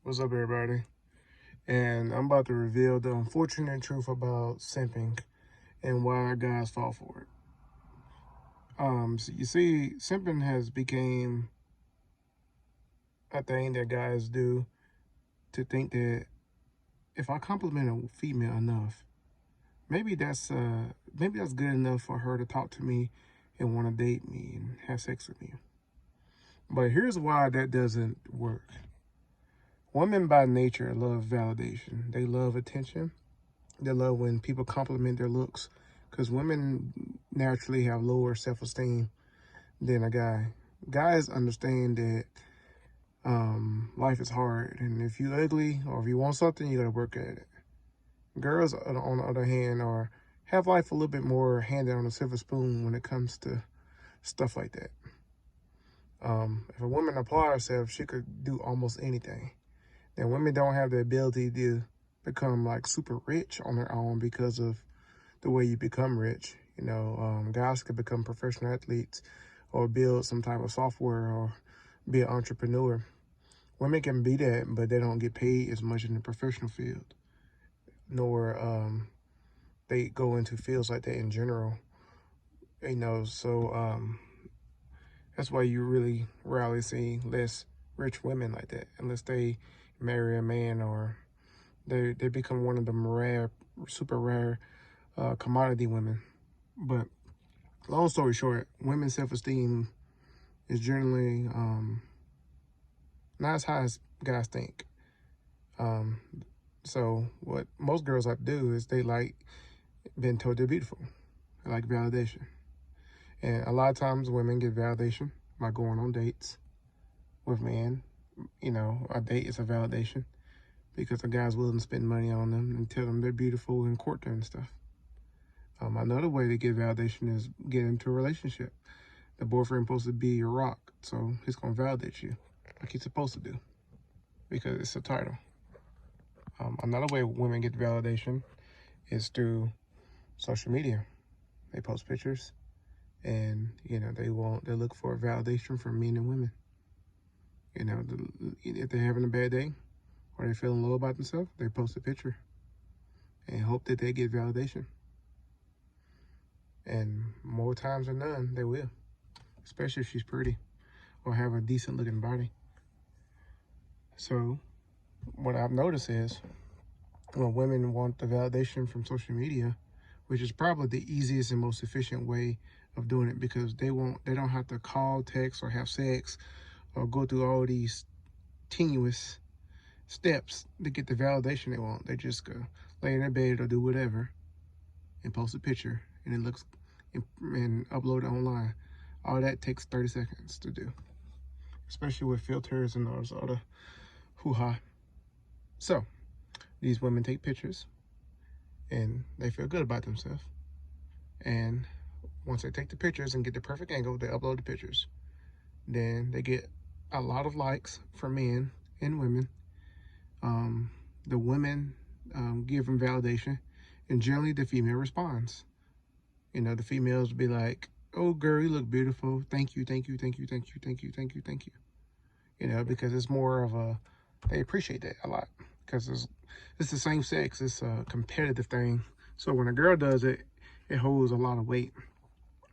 What's up, everybody? And I'm about to reveal the unfortunate truth about simping and why guys fall for it. So you see, simping has become a thing that guys do to think that if I compliment a female enough, maybe that's good enough for her to talk to me and want to date me and have sex with me. But here's why that doesn't work. Women by nature love validation. They love attention. They love when people compliment their looks, because women naturally have lower self-esteem than a guy. Guys understand that life is hard, and if you're ugly or if you want something, you got to work at it. Girls, on the other hand, have life a little bit more handed on a silver spoon when it comes to stuff like that. If a woman applied herself, she could do almost anything. And women don't have the ability to become like super rich on their own because of the way you become rich. Guys could become professional athletes or build some type of software or be an entrepreneur. Women can be that, but they don't get paid as much in the professional field, nor they go into fields like that in general. So that's why you really rarely see less rich women like that, unless they marry a man or they become one of the rare, super rare commodity women. But long story short, women's self-esteem is generally not as high as guys think. So what most girls like to do is they like being told they're beautiful. They like validation. And a lot of times women get validation by going on dates with men. A date is a validation because a guy's willing to spend money on them and tell them they're beautiful and court them and stuff. Another way to get validation is get into a relationship. The boyfriend supposed to be your rock, so he's gonna validate you like he's supposed to do because it's a title. Another way women get validation is through social media. They post pictures, and they look for validation from men and women. If they're having a bad day or they're feeling low about themselves, they post a picture and hope that they get validation. And more times than none, they will, especially if she's pretty or have a decent looking body. So what I've noticed is when women want the validation from social media, which is probably the easiest and most efficient way of doing it, because they don't have to call, text, or have sex or go through all these tenuous steps to get the validation they want. They just go lay in their bed or do whatever and post a picture, and it looks and upload it online. All that takes 30 seconds to do, especially with filters and all this other hoo-ha. So these women take pictures and they feel good about themselves. And once they take the pictures and get the perfect angle, they upload the pictures. Then they get a lot of likes from men and women. The women give them validation, and generally the female responds. The females be like, "Oh, girl, you look beautiful. Thank you, thank you, thank you, thank you, thank you, thank you, thank you." Because it's more of they appreciate that a lot because it's the same sex. It's a competitive thing. So when a girl does it, it holds a lot of weight.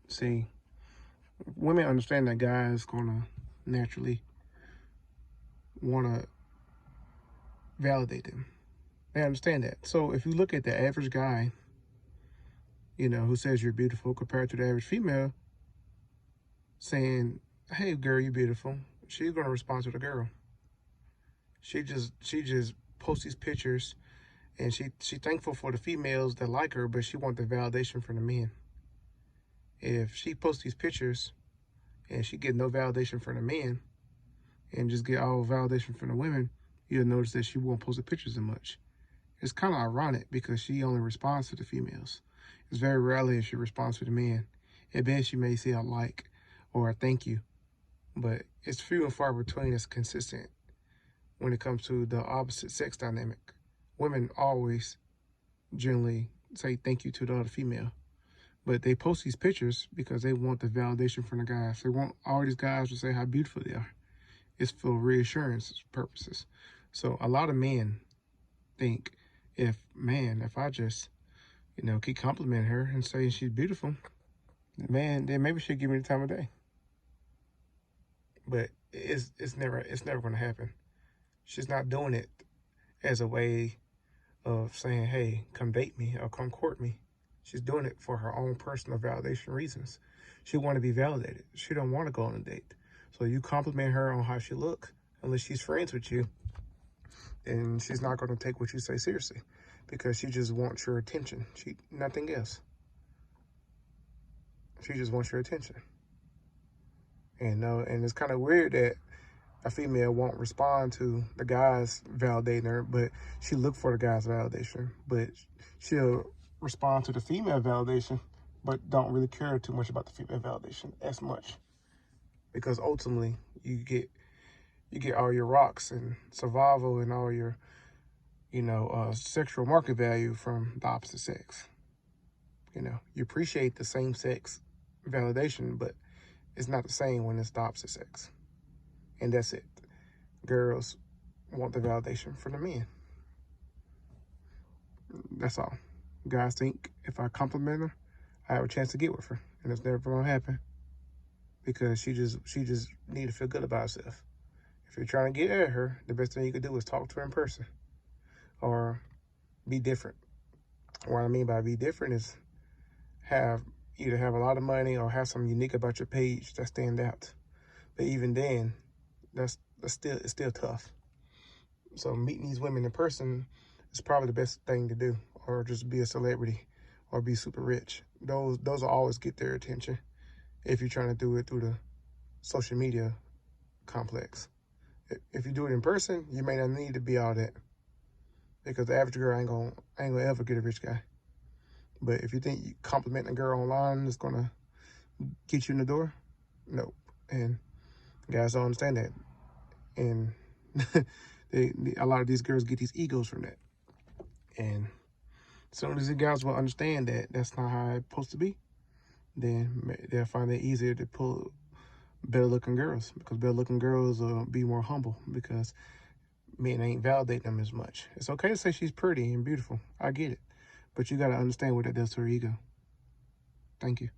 See, women understand that guys gonna naturally want to validate them. They understand that. So if you look at the average guy, who says you're beautiful compared to the average female saying, "Hey, girl, you're beautiful," she's gonna respond to the girl. She just posts these pictures, and she thankful for the females that like her, but she want the validation from the men. If she posts these pictures and she get no validation from the men and just get all validation from the women, you'll notice that she won't post the pictures as much. It's kind of ironic because she only responds to the females. It's very rarely if she responds to the men. At best, she may say a like or a thank you, but it's few and far between that's consistent when it comes to the opposite sex dynamic. Women always generally say thank you to the other female, but they post these pictures because they want the validation from the guys. They want all these guys to say how beautiful they are. It's for reassurance purposes. So a lot of men think if I just, keep complimenting her and saying she's beautiful, man, then maybe she'll give me the time of day. But it's never gonna happen. She's not doing it as a way of saying, hey, come date me or come court me. She's doing it for her own personal validation reasons. She want to be validated. She don't want to go on a date. So you compliment her on how she look, unless she's friends with you, and she's not going to take what you say seriously because she just wants your attention. Nothing else. She just wants your attention. And it's kind of weird that a female won't respond to the guys validating her, but she look for the guy's validation. But she'll respond to the female validation, but don't really care too much about the female validation as much, because ultimately you get all your rocks and survival and all your sexual market value from the opposite sex. You appreciate the same sex validation, but it's not the same when it's the opposite sex. And that's it. Girls want the validation from the men. That's all. Guys think if I compliment her, I have a chance to get with her. And it's never gonna happen. Because she just need to feel good about herself. If you're trying to get at her, the best thing you could do is talk to her in person. Or be different. What I mean by be different is either have a lot of money or have something unique about your page that stand out. But even then, it's still tough. So meeting these women in person is probably the best thing to do, or just be a celebrity or be super rich. Those will always get their attention if you're trying to do it through the social media complex. If you do it in person, you may not need to be all that, because the average girl ain't gonna ever get a rich guy. But if you think you complimenting a girl online is gonna get you in the door, nope. And guys don't understand that. And a lot of these girls get these egos from that. And as soon as the guys will understand that that's not how it's supposed to be, then they'll find it easier to pull better looking girls, because better looking girls will be more humble because men ain't validating them as much. It's okay to say she's pretty and beautiful. I get it. But you got to understand what that does to her ego. Thank you.